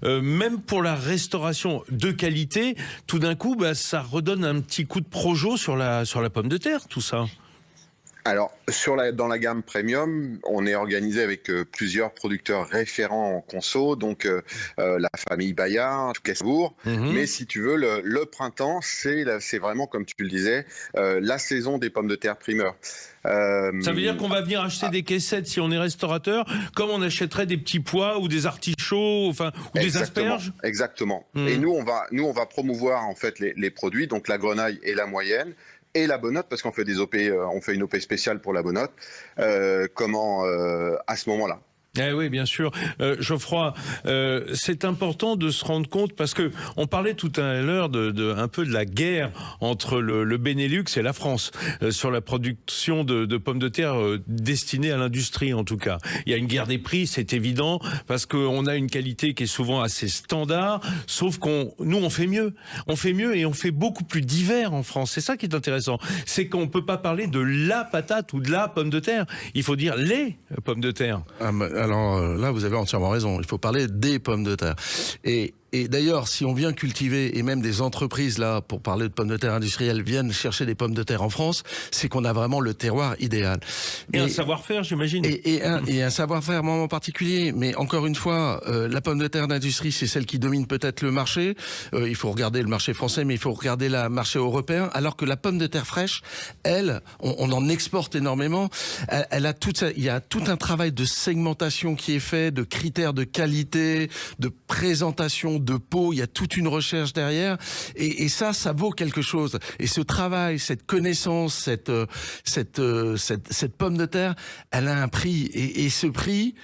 Même pour la restauration de qualité, tout d'un coup, ça redonne un petit coup de projo sur la pomme de terre, tout ça. Alors, dans la gamme premium, on est organisé avec plusieurs producteurs référents en conso, donc la famille Bayard, Caisbourg. Mais si tu veux, le printemps, c'est vraiment, comme tu le disais, la saison des pommes de terre primeurs. Ça veut dire qu'on va venir acheter des caissettes si on est restaurateur, comme on achèterait des petits pois ou des artichauts, ou des asperges. Exactement. Et nous, on va promouvoir en fait les produits, donc la grenaille et la moyenne. Et la Bonnotte, parce qu'on fait on fait une OP spéciale pour la Bonnotte, à ce moment-là. Eh oui, bien sûr. Geoffroy, c'est important de se rendre compte, parce que on parlait tout à l'heure un peu de la guerre entre le Benelux et la France sur la production de pommes de terre destinées à l'industrie, en tout cas. Il y a une guerre des prix, c'est évident, parce qu'on a une qualité qui est souvent assez standard, sauf nous, on fait mieux. On fait mieux et on fait beaucoup plus divers en France. C'est ça qui est intéressant. C'est qu'on peut pas parler de la patate ou de la pomme de terre. Il faut dire les pommes de terre. Alors là, vous avez entièrement raison. Il faut parler des pommes de terre. Et d'ailleurs, si on vient cultiver, et même des entreprises, là, pour parler de pommes de terre industrielles, viennent chercher des pommes de terre en France, c'est qu'on a vraiment le terroir idéal. Et un savoir-faire, j'imagine. Et un savoir-faire vraiment particulier. Mais encore une fois, la pomme de terre d'industrie, c'est celle qui domine peut-être le marché. Il faut regarder le marché français, mais il faut regarder le marché européen. Alors que la pomme de terre fraîche, elle, on en exporte énormément. Il y a tout un travail de segmentation qui est fait, de critères de qualité, de présentation de peau, il y a toute une recherche derrière, et ça vaut quelque chose. Et ce travail, cette connaissance, cette pomme de terre, elle a un prix, et ce prix,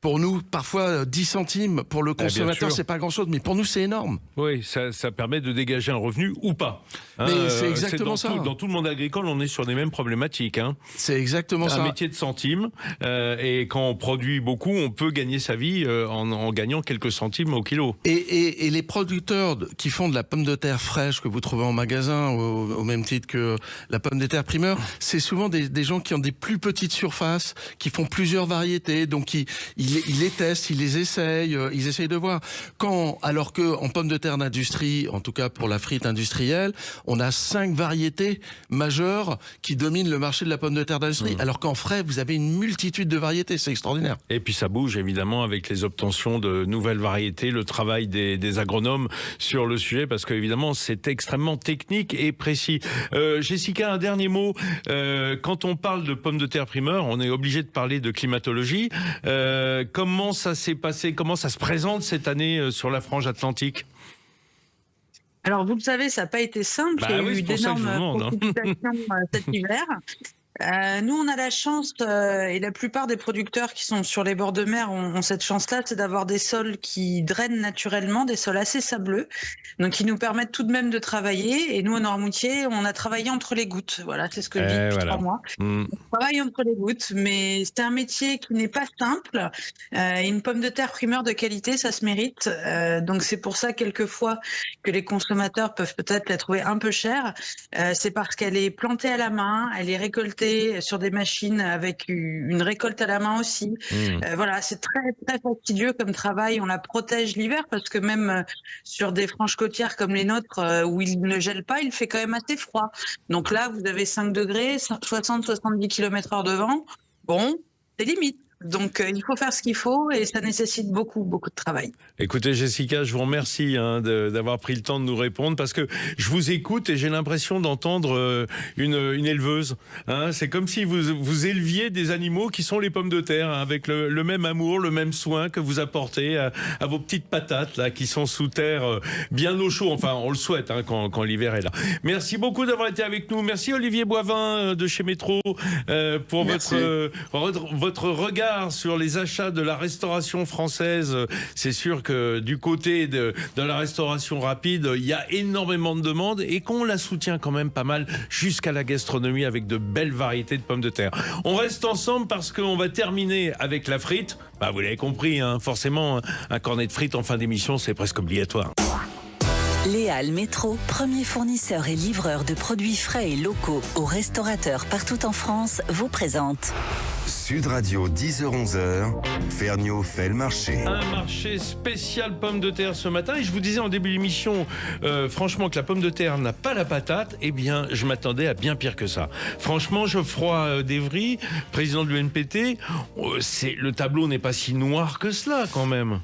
pour nous, parfois 10 centimes pour le consommateur, c'est pas grand-chose, mais pour nous, c'est énorme. Oui, ça permet de dégager un revenu ou pas. Mais c'est exactement ça. Dans tout le monde agricole, on est sur les mêmes problématiques. C'est exactement ça. Un métier de centimes, et quand on produit beaucoup, on peut gagner sa vie en gagnant quelques centimes au kilo. Et les producteurs qui font de la pomme de terre fraîche que vous trouvez en magasin, au même titre que la pomme de terre primeur, c'est souvent des gens qui ont des plus petites surfaces, qui font plusieurs variétés, donc ils les testent, ils les essayent, ils essayent de voir. Alors que en pommes de terre d'industrie, en tout cas pour la frite industrielle, on a 5 variétés majeures qui dominent le marché de la pomme de terre d'industrie. Alors qu'en frais, vous avez une multitude de variétés, c'est extraordinaire. Et puis ça bouge évidemment avec les obtentions de nouvelles variétés, le travail des agronomes sur le sujet, parce qu'évidemment c'est extrêmement technique et précis. Jessica, un dernier mot. Quand on parle de pommes de terre primeur, on est obligé de parler de climatologie. Comment ça s'est passé? Comment ça se présente cette année sur la frange atlantique? Alors, vous le savez, ça n'a pas été simple. Il y a eu d'énormes précipitations cet hiver. Nous, on a la chance, et la plupart des producteurs qui sont sur les bords de mer ont cette chance-là, c'est d'avoir des sols qui drainent naturellement, des sols assez sableux, donc qui nous permettent tout de même de travailler. Et nous, en Noirmoutier, on a travaillé entre les gouttes. Voilà, c'est ce que je dis depuis 3 mois. On travaille entre les gouttes, mais c'est un métier qui n'est pas simple. Une pomme de terre primeur de qualité, ça se mérite. Donc c'est pour ça, quelquefois, que les consommateurs peuvent peut-être la trouver un peu chère. C'est parce qu'elle est plantée à la main, elle est récoltée sur des machines avec une récolte à la main aussi. Voilà, c'est très très fastidieux comme travail. On la protège l'hiver parce que même sur des franges côtières comme les nôtres où il ne gèle pas, il fait quand même assez froid. Donc là, vous avez 5 degrés, 60-70 km/h de vent. Bon, c'est limite. Donc il faut faire ce qu'il faut et ça nécessite beaucoup de travail. Écoutez Jessica, je vous remercie d'avoir pris le temps de nous répondre parce que je vous écoute et j'ai l'impression d'entendre une éleveuse. C'est comme si vous éleviez des animaux qui sont les pommes de terre, avec le même amour, le même soin que vous apportez à vos petites patates là, qui sont sous terre bien au chaud. Enfin, on le souhaite quand l'hiver est là. Merci beaucoup d'avoir été avec nous. Merci Olivier Boivin de chez Métro pour votre regard sur les achats de la restauration française. C'est sûr que du côté de la restauration rapide, il y a énormément de demandes et qu'on la soutient quand même pas mal jusqu'à la gastronomie avec de belles variétés de pommes de terre. On reste ensemble parce qu'on va terminer avec la frite. Vous l'avez compris, forcément, un cornet de frites en fin d'émission, c'est presque obligatoire. Les Halles Métro, premier fournisseur et livreur de produits frais et locaux aux restaurateurs partout en France, vous présente Sud Radio, 10h-11h, Ferniaud fait le marché. Un marché spécial pommes de terre ce matin. Et je vous disais en début d'émission, franchement, que la pomme de terre n'a pas la patate. Eh bien, je m'attendais à bien pire que ça. Franchement, Geoffroy Devry, président de l'UNPT, le tableau n'est pas si noir que cela quand même.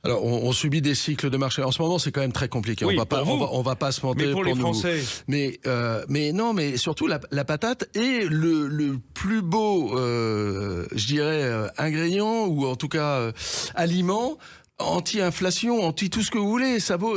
Alors, on subit des cycles de marché. En ce moment, c'est quand même très compliqué. Oui, on va pas se mentir pour les Français. Mais non, mais surtout la patate est le plus beau, je dirais, ingrédient ou en tout cas aliment anti-inflation, anti tout ce que vous voulez, ça vaut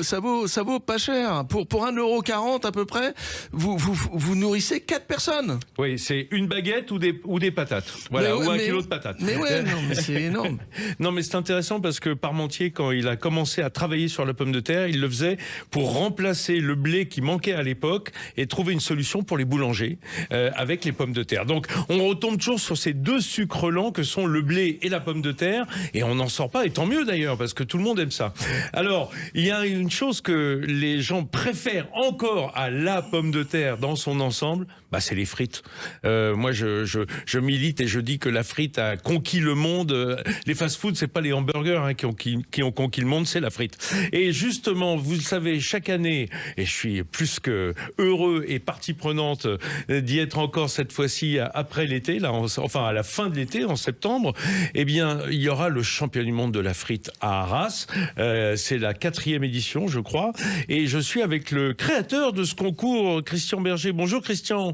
pas cher. Pour 1,40 € à peu près, vous nourrissez 4 personnes. Oui, c'est une baguette ou des patates. Voilà, ou un kilo de patates. Mais ouais, non, mais c'est énorme. Non, mais c'est intéressant parce que Parmentier, quand il a commencé à travailler sur la pomme de terre, il le faisait pour remplacer le blé qui manquait à l'époque et trouver une solution pour les boulangers avec les pommes de terre. Donc, on retombe toujours sur ces deux sucres lents que sont le blé et la pomme de terre et on n'en sort pas, et tant mieux d'ailleurs, parce que tout le monde aime ça. Alors, il y a une chose que les gens préfèrent encore à la pomme de terre dans son ensemble, c'est les frites. Moi, je milite et je dis que la frite a conquis le monde. Les fast-foods, c'est pas les hamburgers qui ont conquis le monde, c'est la frite. Et justement, vous le savez, chaque année, et je suis plus que heureux et partie prenante d'y être encore cette fois-ci après l'été, là, enfin à la fin de l'été, en septembre, eh bien, il y aura le championnat du monde de la frite à Arras. C'est la 4e édition, je crois. Et je suis avec le créateur de ce concours, Christian Berger. Bonjour Christian.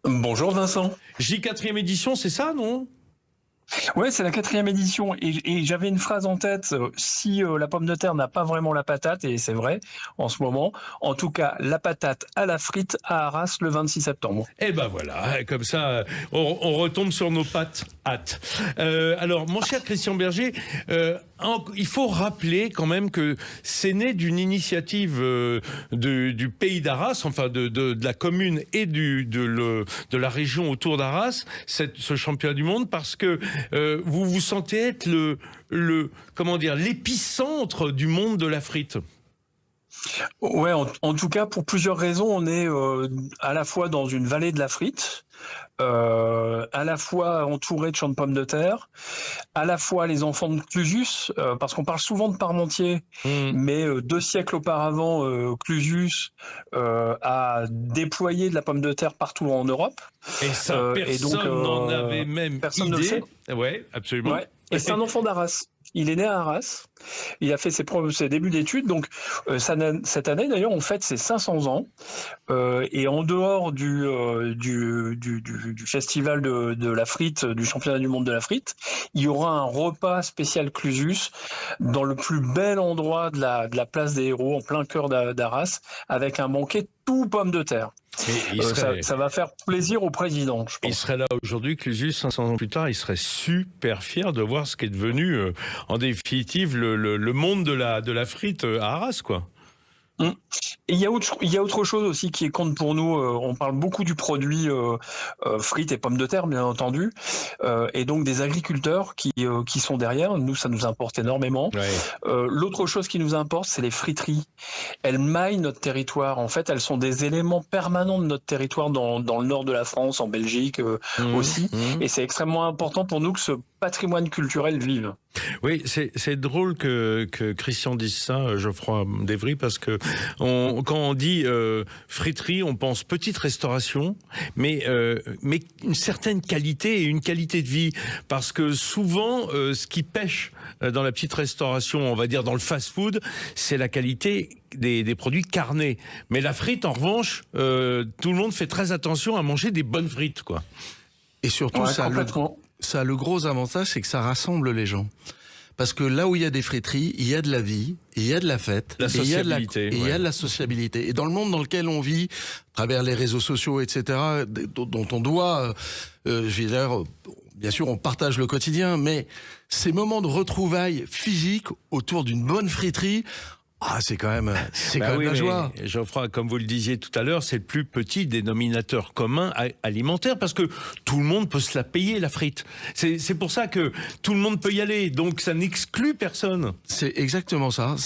Bonjour Vincent. Je dis 4e édition, c'est ça, non ? Ouais, c'est la 4e édition et j'avais une phrase en tête, si la pomme de terre n'a pas vraiment la patate, et c'est vrai en ce moment, en tout cas la patate à la frite à Arras le 26 septembre. Et ben voilà, comme ça on retombe sur nos pattes hâte. Alors mon cher Christian Berger, il faut rappeler quand même que c'est né d'une initiative du pays d'Arras, enfin de la commune et de la région autour d'Arras, ce championnat du monde, parce que vous vous sentez être l'épicentre du monde de la frite. Ouais, en tout cas pour plusieurs raisons. On est à la fois dans une vallée de la frite, à la fois entouré de champs de pommes de terre, à la fois les enfants de Clusius, parce qu'on parle souvent de Parmentier, mais 2 siècles auparavant, Clusius a déployé de la pomme de terre partout en Europe. Et ça, personne n'en avait même personne idée. ne le sait. Ouais, absolument. Ouais. Et c'est un enfant d'Arras. Il est né à Arras. Il a fait ses débuts d'études. Donc, cette année, d'ailleurs, on fête ses 500 ans. Et en dehors du festival de la frite, du championnat du monde de la frite, il y aura un repas spécial Clusius dans le plus bel endroit de la place des Héros, en plein cœur d'Arras, avec un banquet tout pommes de terre. Ça va faire plaisir au président, je pense. Il serait là aujourd'hui, Clusius, 500 ans plus tard, il serait super fier de voir ce qui est devenu, en définitive, le monde de la frite à Arras, quoi. Et il y a autre chose aussi qui compte pour nous. On parle beaucoup du produit frites et pommes de terre, bien entendu, et donc des agriculteurs qui sont derrière. Nous, ça nous importe énormément. Ouais. L'autre chose qui nous importe, c'est les friteries. Elles maillent notre territoire. En fait, elles sont des éléments permanents de notre territoire dans le nord de la France, en Belgique aussi. Et c'est extrêmement important pour nous que ce patrimoine culturel vive. Oui, c'est drôle que Christian dise ça, Geoffroy Desvry, parce que quand on dit friterie, on pense petite restauration, mais une certaine qualité et une qualité de vie, parce que souvent, ce qui pêche dans la petite restauration, on va dire dans le fast-food, c'est la qualité des produits carnés. Mais la frite, en revanche, tout le monde fait très attention à manger des bonnes frites, quoi. Et surtout, ça a le gros avantage, c'est que ça rassemble les gens. Parce que là où il y a des friteries, il y a de la vie, il y a de la fête, il y a de la sociabilité. Et dans le monde dans lequel on vit, à travers les réseaux sociaux, etc., dont on doit, bien sûr, on partage le quotidien, mais ces moments de retrouvailles physiques autour d'une bonne friterie, c'est quand même la joie. Geoffroy, comme vous le disiez tout à l'heure, c'est le plus petit dénominateur commun alimentaire, parce que tout le monde peut se la payer, la frite. C'est pour ça que tout le monde peut y aller, donc ça n'exclut personne. C'est exactement ça.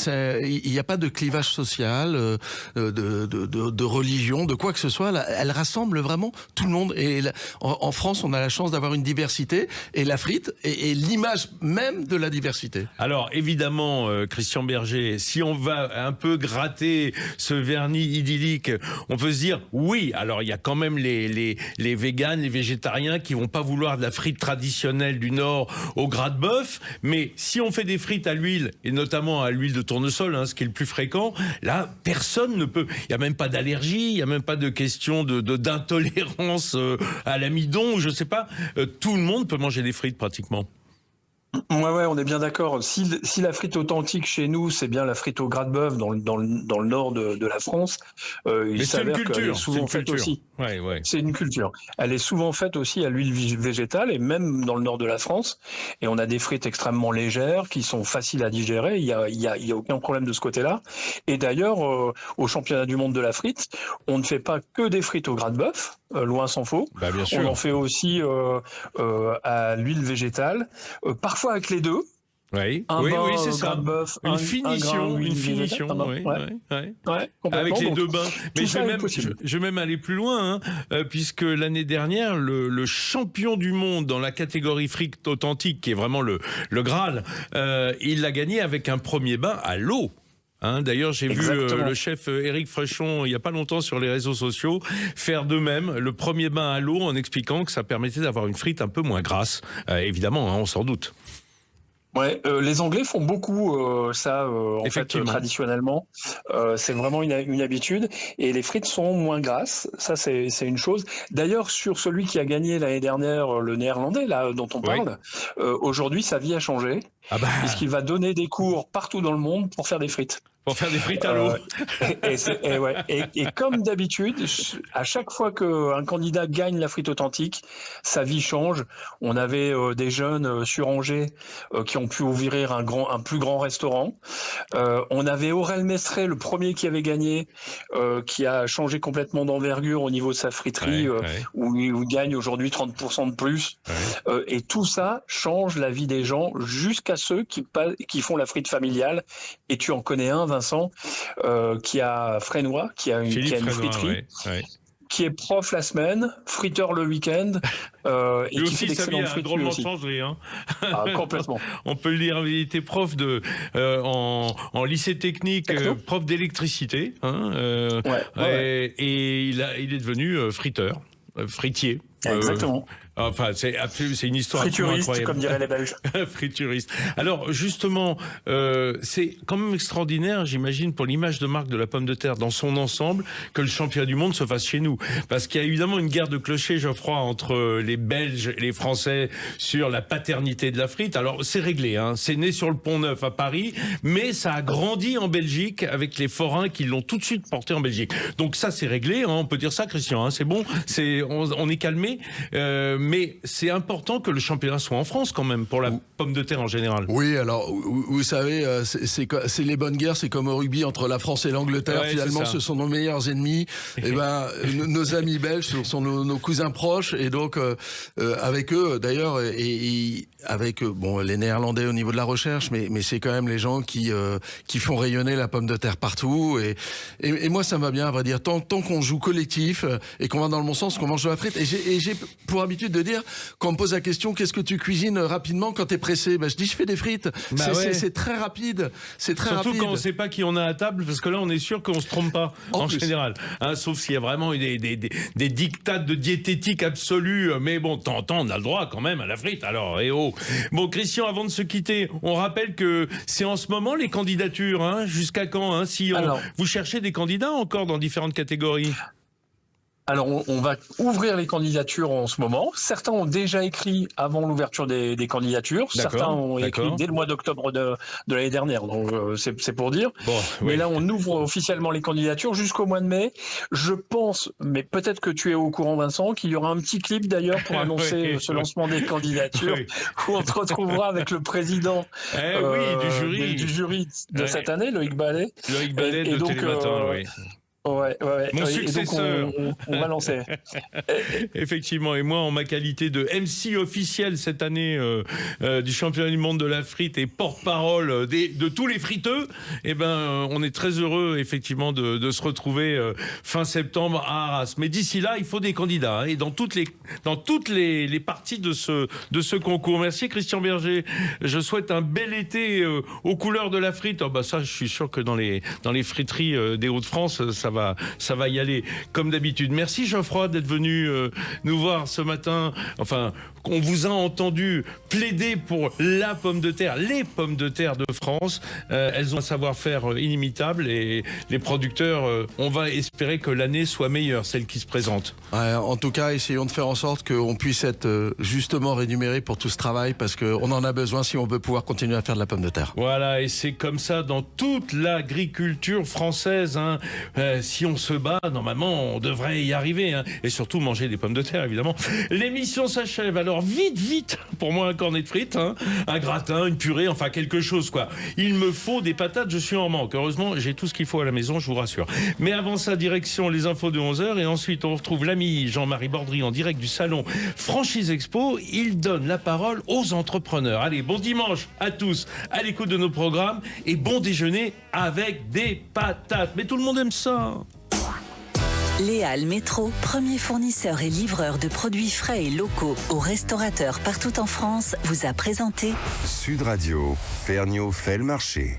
Il n'y a pas de clivage social, de religion, de quoi que ce soit. Elle rassemble vraiment tout le monde. Et en France, on a la chance d'avoir une diversité, et la frite est l'image même de la diversité. Alors, évidemment, Christian Berger, si on va un peu gratter ce vernis idyllique, on peut se dire oui, alors il y a quand même les véganes, les végétariens qui vont pas vouloir de la frite traditionnelle du Nord au gras de bœuf, mais si on fait des frites à l'huile, et notamment à l'huile de tournesol, ce qui est le plus fréquent, là personne ne peut, il y a même pas d'allergie, il y a même pas de question d'intolérance à l'amidon, ou je sais pas, tout le monde peut manger des frites pratiquement. Ouais, on est bien d'accord. Si la frite authentique chez nous, c'est bien la frite au gras de bœuf dans le nord de la France, il s'avère qu'elle est souvent faite aussi. Ouais. C'est une culture. Elle est souvent faite aussi à l'huile végétale, et même dans le nord de la France. Et on a des frites extrêmement légères qui sont faciles à digérer. Il y a aucun problème de ce côté-là. Et d'ailleurs, au championnat du monde de la frite, on ne fait pas que des frites au gras de bœuf, loin s'en faut. Bien sûr. On en fait aussi à l'huile végétale, parfois avec les deux. Oui, c'est ça. Bœuf, une finition, avec les deux bains. Mais je vais même aller plus loin, puisque l'année dernière, le champion du monde dans la catégorie frite authentique, qui est vraiment le Graal, il l'a gagné avec un premier bain à l'eau. D'ailleurs, j'ai vu le chef Éric Fréchon, il n'y a pas longtemps, sur les réseaux sociaux, faire de même, le premier bain à l'eau, en expliquant que ça permettait d'avoir une frite un peu moins grasse. Évidemment, on s'en doute. Ouais, les Anglais font beaucoup ça en fait traditionnellement. C'est vraiment une habitude, et les frites sont moins grasses. Ça, c'est une chose. D'ailleurs, sur celui qui a gagné l'année dernière, le Néerlandais là dont on parle, aujourd'hui sa vie a changé, puisqu'il va donner des cours partout dans le monde pour faire des frites. Pour faire des frites à l'eau. Et comme d'habitude, à chaque fois qu'un candidat gagne la frite authentique, sa vie change. On avait des jeunes sur Angers qui ont pu ouvrir un plus grand restaurant. On avait Aurel Mestré, le premier qui avait gagné, qui a changé complètement d'envergure au niveau de sa friterie, où il gagne aujourd'hui 30% de plus. Et tout ça change la vie des gens, jusqu'à ceux qui font la frite familiale. Et tu en connais un, Vincent, qui a Frénois, qui a une friterie, qui est prof la semaine, friteur le week-end, et qui fait d'excellentes frites. Drôlement changé, complètement. On peut le dire, il était prof en lycée technique, prof d'électricité, et il est devenu friteur, fritier. Exactement. Enfin, c'est une histoire absolument incroyable. Comme diraient les Belges. Frituriste. Alors, justement, c'est quand même extraordinaire, j'imagine, pour l'image de marque de la pomme de terre dans son ensemble, que le championnat du monde se fasse chez nous. Parce qu'il y a évidemment une guerre de clochers, Geoffroy, entre les Belges et les Français sur la paternité de la frite. Alors, c'est réglé, hein. C'est né sur le Pont-Neuf à Paris, mais ça a grandi en Belgique avec les forains qui l'ont tout de suite porté en Belgique. Donc ça, c'est réglé, hein. On peut dire ça, Christian, hein. C'est bon, on est calmé. Mais c'est important que le championnat soit en France quand même, pour la pomme de terre en général. Oui, alors, vous savez, c'est les bonnes guerres, c'est comme au rugby entre la France et l'Angleterre. Ouais, finalement, ce sont nos meilleurs ennemis. Et ben, nos amis belges sont nos cousins proches. Et donc, avec eux, d'ailleurs, et avec les Néerlandais au niveau de la recherche, mais c'est quand même les gens qui font rayonner la pomme de terre partout. Et moi, ça me va bien, à vrai dire. Tant qu'on joue collectif et qu'on va dans le bon sens, qu'on mange de la frite. Et j'ai pour habitude de dire, quand on me pose la question, qu'est-ce que tu cuisines rapidement quand t'es pressé? Je dis, je fais des frites. C'est très rapide. C'est très Surtout rapide. quand on sait pas qui on a à table, parce que là, on est sûr qu'on se trompe pas en général. Hein, sauf s'il y a vraiment des dictats de diététique absolue. Mais bon, de temps en temps, on a le droit quand même à la frite. Alors, Bon, Christian, avant de se quitter, on rappelle que c'est en ce moment les candidatures. Hein, jusqu'à quand, hein, vous cherchez des candidats encore dans différentes catégories? Alors, on va ouvrir les candidatures en ce moment. Certains ont déjà écrit avant l'ouverture des candidatures. Certains ont écrit dès le mois d'octobre de l'année dernière. Donc, c'est pour dire. Mais là, on ouvre officiellement les candidatures jusqu'au mois de mai. Je pense, mais peut-être que tu es au courant, Vincent, qu'il y aura un petit clip d'ailleurs pour annoncer ce lancement des candidatures, où on te retrouvera avec le président du jury de cette année, Loïc Ballet. Loïc Ballet de Télématin, oui. Ouais. Mon successeur. Et donc on va lancer. Effectivement, et moi en ma qualité de MC officiel cette année du championnat du monde de la frite et porte-parole de tous les friteux, on est très heureux effectivement de se retrouver fin septembre à Arras. Mais d'ici là, il faut des candidats, hein, et dans toutes les parties de ce concours. Merci Christian Berger. Je souhaite un bel été aux couleurs de la frite. Ça, je suis sûr que dans les friteries des Hauts-de-France, ça va y aller comme d'habitude. Merci Geoffroy d'être venu nous voir ce matin. Enfin, on vous a entendu plaider pour la pomme de terre, les pommes de terre de France. Elles ont un savoir-faire inimitable et les producteurs, on va espérer que l'année soit meilleure, celle qui se présente. Ouais, en tout cas, essayons de faire en sorte qu'on puisse être justement rémunéré pour tout ce travail, parce qu'on en a besoin si on veut pouvoir continuer à faire de la pomme de terre. Voilà, et c'est comme ça dans toute l'agriculture française, hein. Si on se bat, normalement, on devrait y arriver, hein. Et surtout manger des pommes de terre, évidemment. L'émission s'achève, alors vite, pour moi un cornet de frites, hein, un gratin, une purée, enfin quelque chose, quoi. Il me faut des patates, je suis en manque. Heureusement, j'ai tout ce qu'il faut à la maison, je vous rassure. Mais avant ça, direction les infos de 11h, et ensuite on retrouve l'ami Jean-Marie Bordry en direct du salon Franchise Expo. Il donne la parole aux entrepreneurs. Allez, bon dimanche à tous, à l'écoute de nos programmes, et bon déjeuner avec des patates. Mais tout le monde aime ça. Léal Métro, premier fournisseur et livreur de produits frais et locaux aux restaurateurs partout en France, vous a présenté Sud Radio, Ferniaud fait le marché.